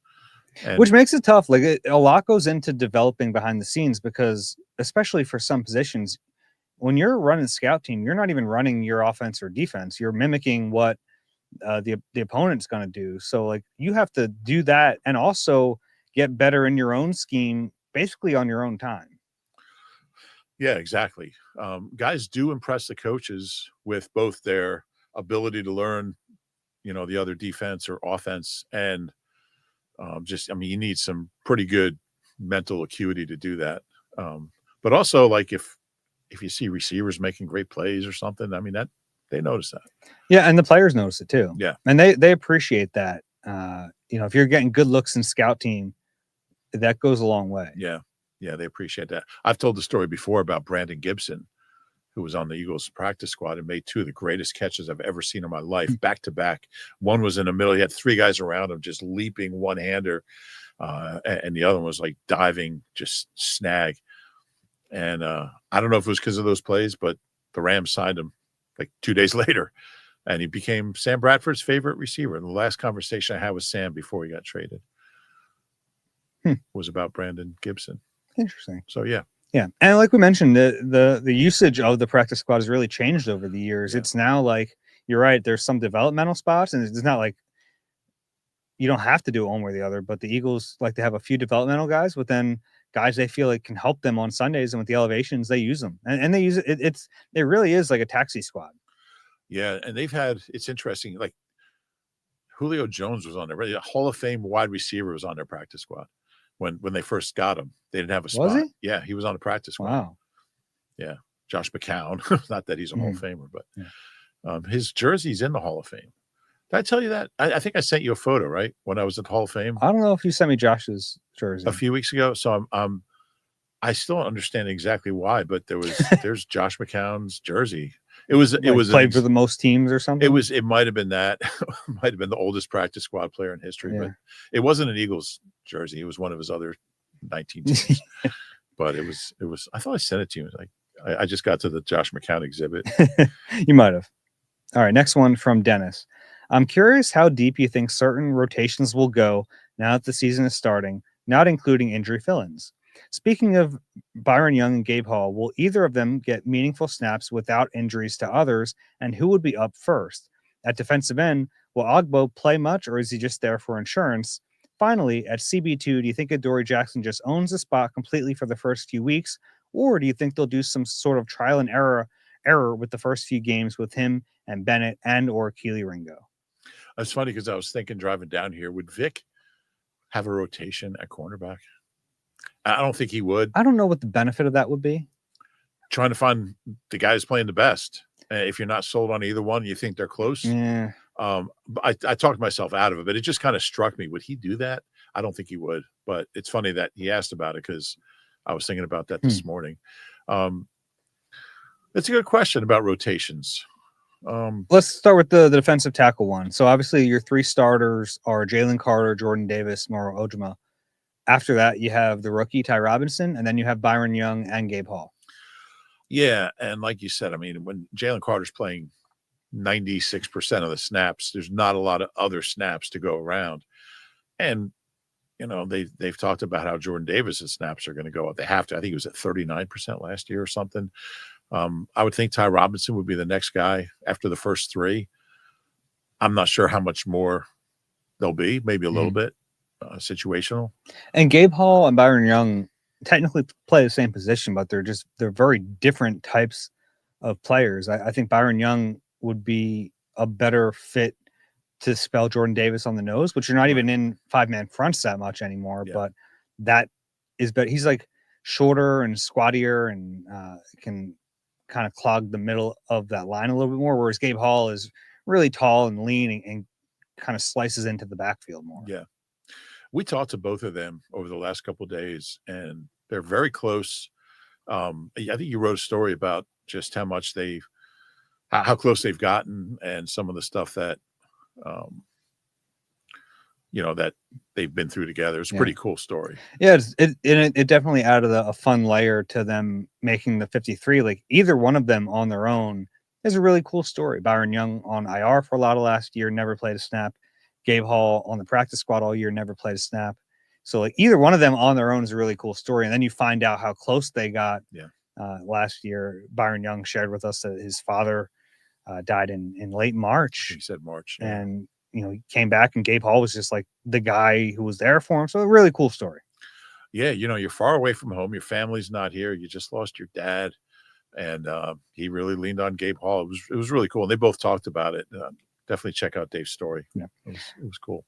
Which makes it tough. Like a lot goes into developing behind the scenes because, especially for some positions, when you're running scout team, you're not even running your offense or defense. You're mimicking what the opponent's going to do. So like you have to do that and also get better in your own scheme, basically on your own time. Yeah, exactly. Guys do impress the coaches with both their ability to learn, the other defense or offense, and you need some pretty good mental acuity to do that. But also, like if you see receivers making great plays or something, I mean that they notice that. Yeah, and the players notice it too. Yeah, and they appreciate that. If you're getting good looks in scout team, that goes a long way. Yeah, they appreciate that. I've told the story before about Brandon Gibson, who was on the Eagles practice squad and made two of the greatest catches I've ever seen in my life, back to back. One was in the middle. He had three guys around him just leaping one-hander, and the other one was like diving, just snag. And I don't know if it was because of those plays, but the Rams signed him like 2 days later, and he became Sam Bradford's favorite receiver. And the last conversation I had with Sam before he got traded was about Brandon Gibson. Interesting. So yeah, and like we mentioned, the usage of the practice squad has really changed over the years. It's now like you're right. There's some developmental spots, and it's not like you don't have to do one or the other. But the Eagles like to have a few developmental guys, but then guys they feel like can help them on Sundays, and with the elevations, they use them, and they use it. It really is like a taxi squad. Yeah, and it's interesting. Like Julio Jones was on there. Really, a Hall of Fame wide receiver was on their practice squad. When they first got him, they didn't have a spot. Was he? Yeah, he was on the practice squad. Wow. Yeah, Josh McCown. Not that he's a Hall of Famer, but his jersey's in the Hall of Fame. Did I tell you that? I think I sent you a photo, right? When I was at the Hall of Fame. I don't know if you sent me Josh's jersey a few weeks ago. So I still don't understand exactly why, but there's Josh McCown's jersey. It was played for the most teams or something. It might have been that. Might have been the oldest practice squad player in history, but it wasn't an Eagles jersey. It was one of his other 19 teams. But it was. I thought I sent it to you. Like I just got to the Josh McCown exhibit. You might have. All right, next one from Dennis. I'm curious how deep you think certain rotations will go now that the season is starting, not including injury fill-ins. Speaking of Byron Young and Gabe Hall, will either of them get meaningful snaps without injuries to others, and who would be up first? At defensive end, will Ogbo play much, or is he just there for insurance? Finally, at CB2, do you think Adoree Jackson just owns the spot completely for the first few weeks, or do you think they'll do some sort of trial and error with the first few games with him and Bennett and or Keely Ringo? It's funny because I was thinking driving down here, would Vic have a rotation at cornerback? I don't think he would. I don't know what the benefit of that would be. Trying to find the guy who's playing the best. If you're not sold on either one, you think they're close. Yeah. But I talked myself out of it, but it just kind of struck me. Would he do that? I don't think he would. But it's funny that he asked about it because I was thinking about that this morning. It's a good question about rotations. Let's start with the defensive tackle one. So obviously your three starters are Jalen Carter, Jordan Davis, Moro Ojima. After that, you have the rookie Ty Robinson, and then you have Byron Young and Gabe Hall. Yeah, and like you said, I mean, when Jalen Carter's playing 96% of the snaps, there's not a lot of other snaps to go around. And they've talked about how Jordan Davis's snaps are going to go up. They have to. I think he was at 39% last year or something. I would think Ty Robinson would be the next guy after the first three. I'm not sure how much more there'll be, maybe a little bit situational. And Gabe Hall and Byron Young technically play the same position, but they're very different types of players. I think Byron Young would be a better fit to spell Jordan Davis on the nose, which you're not even in 5-man fronts that much anymore. Yeah. But that is better. He's like shorter and squattier and can kind of clog the middle of that line a little bit more, whereas Gabe Hall is really tall and lean and kind of slices into the backfield more. Yeah. We talked to both of them over the last couple of days, and they're very close. I think you wrote a story about just how much how close they've gotten, and some of the stuff that, that they've been through together. It's a pretty cool story. Yeah, it definitely added a fun layer to them making the 53. Like either one of them on their own is a really cool story. Byron Young on IR for a lot of last year, never played a snap. Gabe Hall on the practice squad all year, never played a snap. So like either one of them on their own is a really cool story. And then you find out how close they got last year. Byron Young shared with us that his father died in late March. He said March. Yeah. And, he came back and Gabe Hall was just like the guy who was there for him. So a really cool story. Yeah. You're far away from home. Your family's not here. You just lost your dad. And he really leaned on Gabe Hall. It was really cool. And they both talked about it. Definitely check out Dave's story. Yeah. It was cool.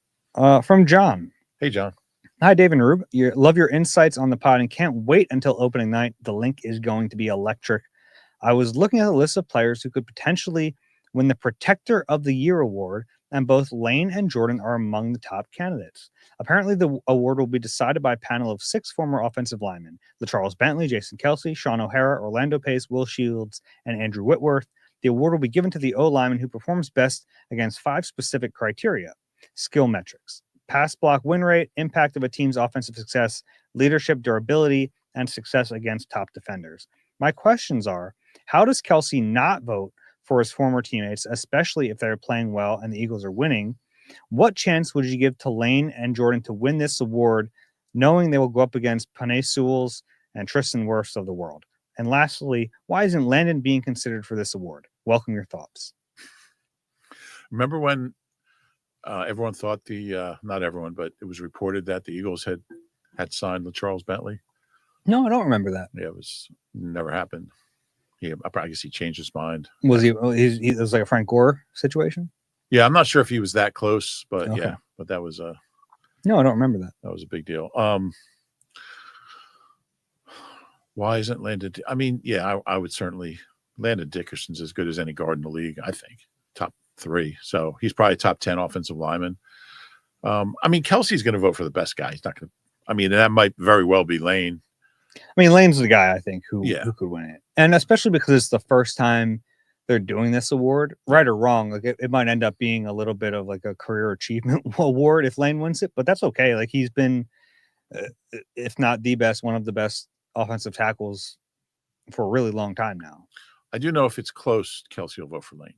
From John. Hey, John. Hi, Dave and Rube. Love your insights on the pod and can't wait until opening night. The link is going to be electric. I was looking at a list of players who could potentially win the Protector of the Year award, and both Lane and Jordan are among the top candidates. Apparently, the award will be decided by a panel of 6 former offensive linemen: LaCharles Bentley, Jason Kelsey, Sean O'Hara, Orlando Pace, Will Shields, and Andrew Whitworth. The award will be given to the O-lineman who performs best against 5 specific criteria: skill metrics, pass block win rate, impact of a team's offensive success, leadership, durability, and success against top defenders. My questions are, how does Kelsey not vote for his former teammates, especially if they're playing well and the Eagles are winning? What chance would you give to Lane and Jordan to win this award, knowing they will go up against Penei Sewells and Tristan Wirfs of the world? And lastly, why isn't Landon being considered for this award? Welcome your thoughts. Remember when everyone thought not everyone, but it was reported that the Eagles had signed LaCharles Bentley? No, I don't remember that. Yeah, it never happened. I guess he changed his mind. Was it was like a Frank Gore situation? Yeah, I'm not sure if he was that close, but okay. Yeah, but that was no, I don't remember that. That was a big deal. Why isn't Landon? I mean, yeah, I would certainly. Landon Dickerson's as good as any guard in the league, I think. Top 3. So he's probably top 10 offensive lineman. I mean, Kelsey's going to vote for the best guy. He's not going to. I mean, that might very well be Lane. I mean, Lane's the guy I think who could win it, and especially because it's the first time they're doing this award, right or wrong. Like it might end up being a little bit of like a career achievement award if Lane wins it, but that's okay. Like he's been, if not the best, one of the best offensive tackles for a really long time now. I do know if it's close, Kelsey will vote for Lane.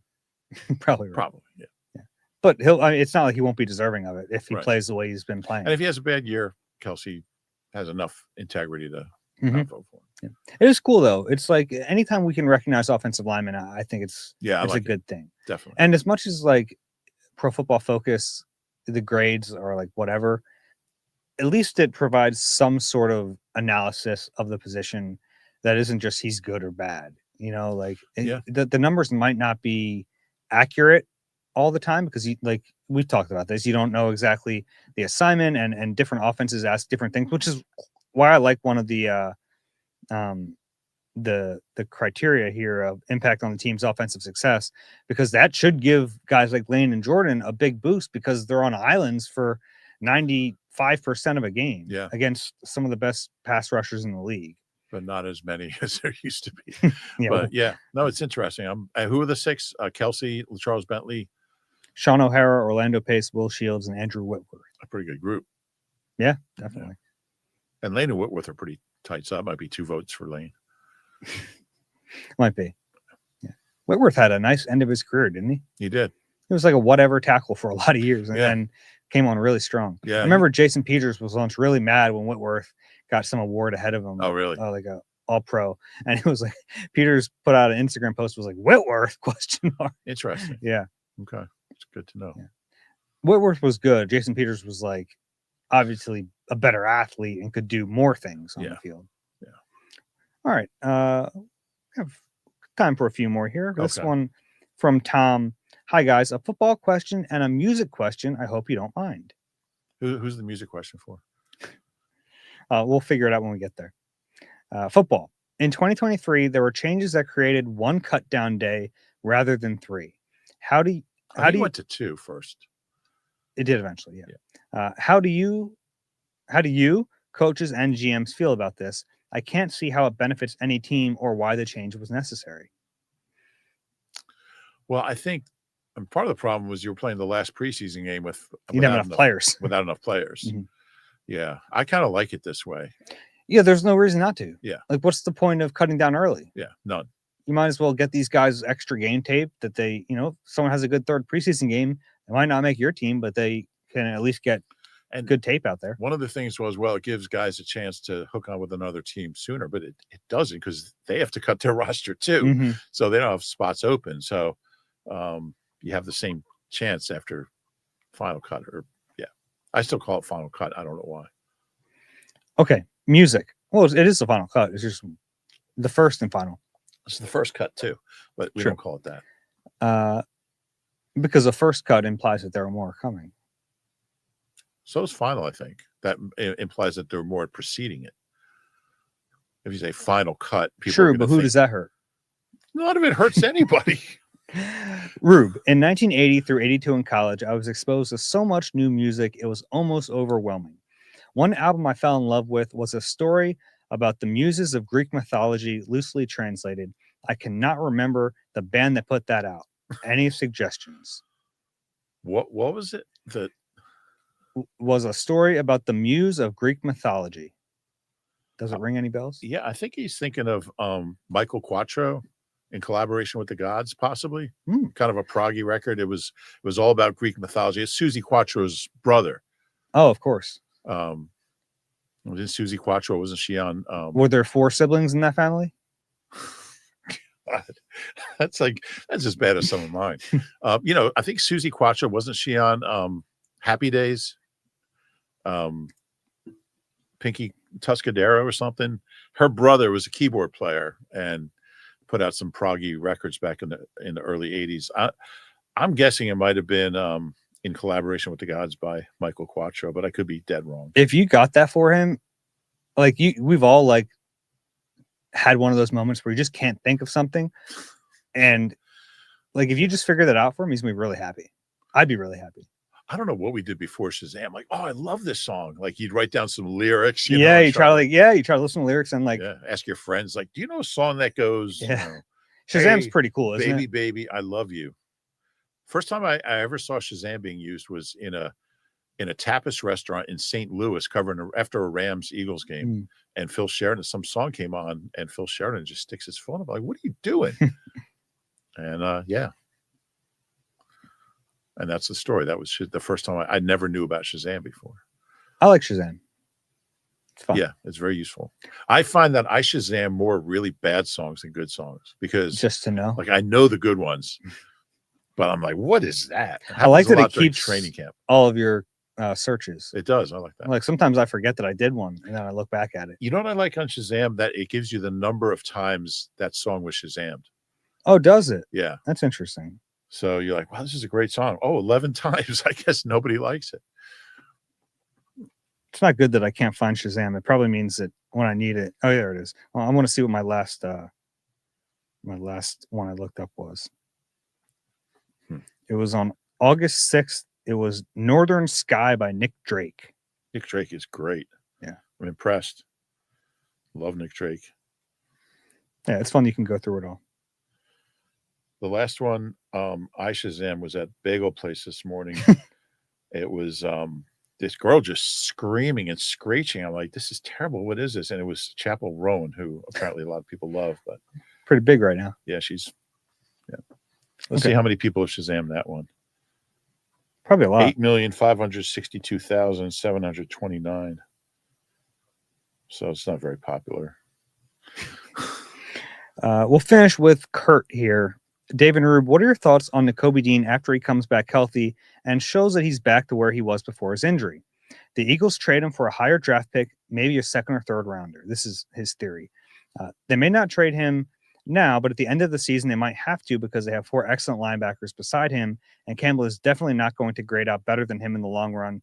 Probably, right. Probably, yeah. But it's not like he won't be deserving of it if he plays the way he's been playing. And if he has a bad year, Kelsey has enough integrity to not vote for him. Yeah. It is cool though. It's like anytime we can recognize offensive linemen, I think it's a good thing. Definitely. And as much as like Pro Football Focus, the grades are like whatever, at least it provides some sort of analysis of the position that isn't just he's good or bad. The numbers might not be accurate all the time because we've talked about this. You don't know exactly the assignment and different offenses ask different things, which is why I like one of the criteria here of impact on the team's offensive success, because that should give guys like Lane and Jordan a big boost because they're on islands for 95% of a game against some of the best pass rushers in the league. But not as many as there used to be. Yeah, But no, it's interesting. Who are the six? Kelsey, Charles Bentley, Sean O'Hara, Orlando Pace, Will Shields, and Andrew Whitworth. A pretty good group. Yeah, definitely. Yeah. And Lane and Whitworth are pretty tight, so that might be 2 votes for Lane. Might be. Yeah. Whitworth had a nice end of his career, didn't he? He did. He was like a whatever tackle for a lot of years, and then came on really strong. Yeah. I remember Jason Peters was once really mad when Whitworth got some award ahead of him. Oh, really? Like a all-pro. And it was like Peters put out an Instagram post, was like, Whitworth? ? Interesting. Yeah. Okay. It's good to know. Yeah. Whitworth was good. Jason Peters was like obviously a better athlete and could do more things on the field. Yeah. All right. We have time for a few more here. This Okay. one from Tom. Hi, guys. A football question and a music question. I hope you don't mind. Who's the music question for? We'll figure it out when we get there. Football. In 2023, there were changes that created 1 cut down day rather than 3. How do you went to 2 first? It did eventually, yeah. How do you, coaches and GMs feel about this? I can't see how it benefits any team or why the change was necessary. Well, I think part of the problem was you were playing the last preseason game without enough players. Without enough players. Mm-hmm. Yeah, I kind of like it this way. Yeah, there's no reason not to. Yeah. Like, what's the point of cutting down early? Yeah, none. You might as well get these guys extra game tape that they, if someone has a good third preseason game, it might not make your team, but they can at least get good tape out there. One of the things was, it gives guys a chance to hook on with another team sooner, but it doesn't, because they have to cut their roster too. Mm-hmm. So they don't have spots open. So you have the same chance after final cut. I still call it final cut. I don't know why. Okay. Music. Well, it is the final cut. It's just the first and final. It's the first cut too, but we don't call it that. Because the first cut implies that there are more coming. So is final, I think. That implies that there are more preceding it. If you say final cut, people true, but who does that hurt? None of it hurts anybody. Rube, in 1980 through 82 in college, I was exposed to so much new music, it was almost overwhelming. One album I fell in love with was a story about the muses of Greek mythology, loosely translated. I cannot remember the band that put that out. Any suggestions? What was it? That was a story about the muse of Greek mythology. Does it ring any bells? Yeah, I think he's thinking of Michael Quattro in collaboration with the Gods, possibly. Kind of a proggy record. It was all about Greek mythology. It's Susie Quattro's brother. Oh, of course. Was Susie Quattro? Wasn't she on? Were there 4 siblings in that family? God, that's as bad as some of mine. I think Susie Quattro, wasn't she on Happy Days? Pinky Tuscadero or something. Her brother was a keyboard player and put out some proggy records back in the early 80s. I'm guessing it might have been in collaboration with the Gods by Michael Quattro, but I could be dead wrong. If you got that for him, we've all had one of those moments where you just can't think of something, and if you just figure that out for him, he's gonna be really happy. I'd be really happy. I don't know what we did before Shazam. I love this song. You'd write down some lyrics. You try to listen to lyrics and ask your friends, do you know a song that goes, Shazam's pretty cool, isn't baby, it? Baby, I love you. First time I ever saw Shazam being used was in a tapas restaurant in St. Louis, after a Rams-Eagles game. And Phil Sheridan, some song came on, and Phil Sheridan just sticks his phone up. What are you doing? And and that's the story. That was the first time I never knew about Shazam before. I like Shazam. It's fun. Yeah, it's very useful. I find that I Shazam more really bad songs than good songs, because just to know, I know the good ones, but I'm like, what is that? I like that it keeps training camp. All of your searches. It does. I like that. Sometimes I forget that I did one, and then I look back at it. You know what I like on Shazam? That it gives you the number of times that song was Shazammed. Oh, does it? Yeah. That's interesting. So you're like, wow, this is a great song. Oh, 11 times. I guess nobody likes it. It's not good that I can't find Shazam. It probably means that when I need it. Oh, there it is. Well, I want to see what my last one I looked up was. It was on August 6th. It was Northern Sky by Nick Drake. Nick Drake is great. Yeah. I'm impressed. Love Nick Drake. Yeah, it's fun. You can go through it all. The last one, I Shazam was at Bagel Place this morning. It was this girl just screaming and screeching. I'm like, this is terrible. What is this? And it was Chapel Roan, who apparently a lot of people love, but pretty big right now. Yeah, Let's see how many people have Shazam that one. Probably a lot. 8,562,729. So it's not very popular. We'll finish with Kurt here. Dave and Rube, what are your thoughts on Nakobe Dean after he comes back healthy and shows that he's back to where he was before his injury? The Eagles trade him for a higher draft pick, maybe a second or third rounder. This is his theory. They may not trade him now, but at the end of the season, they might have to because they have 4 excellent linebackers beside him, and Campbell is definitely not going to grade out better than him in the long run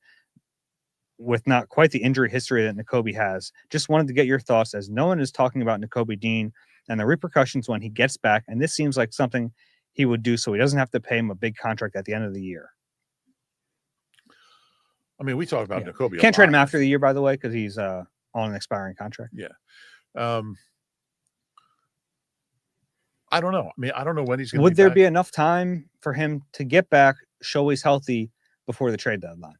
with not quite the injury history that Nakobe has. Just wanted to get your thoughts, as no one is talking about Nakobe Dean and the repercussions when he gets back, and this seems like something he would do so he doesn't have to pay him a big contract at the end of the year. I mean, we talk about Nakobe. Can't trade him after the year, by the way, because he's on an expiring contract. Yeah. I don't know. I mean, I don't know when he's going to Would there be enough time for him to get back, show he's healthy before the trade deadline?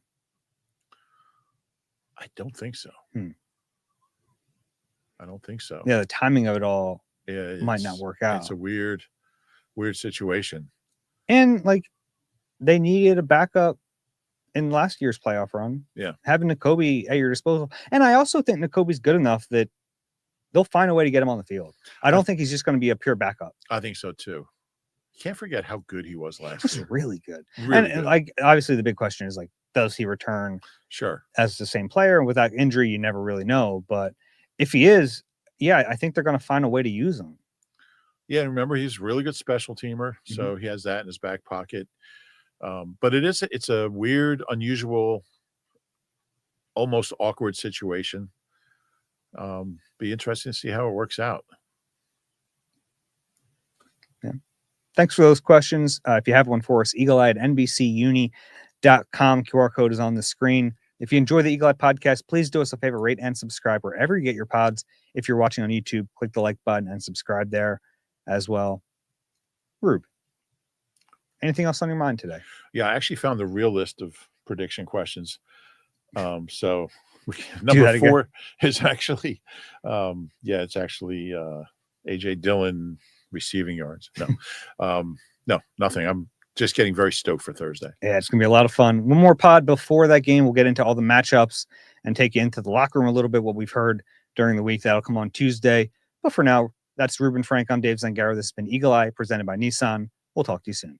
I don't think so. I don't think so. Yeah, the timing of it all might not work out. It's a weird situation. And like, they needed a backup in last year's playoff run. Yeah. Having Nakobe at your disposal. And I also think Nakobe's good enough that they'll find a way to get him on the field. I don't think he's just going to be a pure backup. I think so too. Can't forget how good he was last year. He was really good. Really and good. Like, obviously the big question is like, does he return as the same player? And without injury, you never really know. But if he is, I think they're going to find a way to use him. Yeah, remember, he's a really good special teamer, so he has that in his back pocket. But it's a weird, unusual, almost awkward situation. Be interesting to see how it works out. Yeah. Thanks for those questions. If you have one for us, eagleeye@nbcuni.com. QR code is on the screen. If you enjoy the Eagle Eye podcast, please do us a favor, rate and subscribe wherever you get your pods. If you're watching on YouTube, click the like button and subscribe there as well. Rube, anything else on your mind today? Yeah, I actually found the real list of prediction questions. So number 4 is actually, it's actually A.J. Dillon receiving yards. No, nothing. I'm just getting very stoked for Thursday. Yeah, it's going to be a lot of fun. One more pod before that game. We'll get into all the matchups and take you into the locker room a little bit, what we've heard during the week. That'll come on Tuesday. But for now, that's Reuben Frank. I'm Dave Zangaro. This has been Eagle Eye, presented by Nissan. We'll talk to you soon.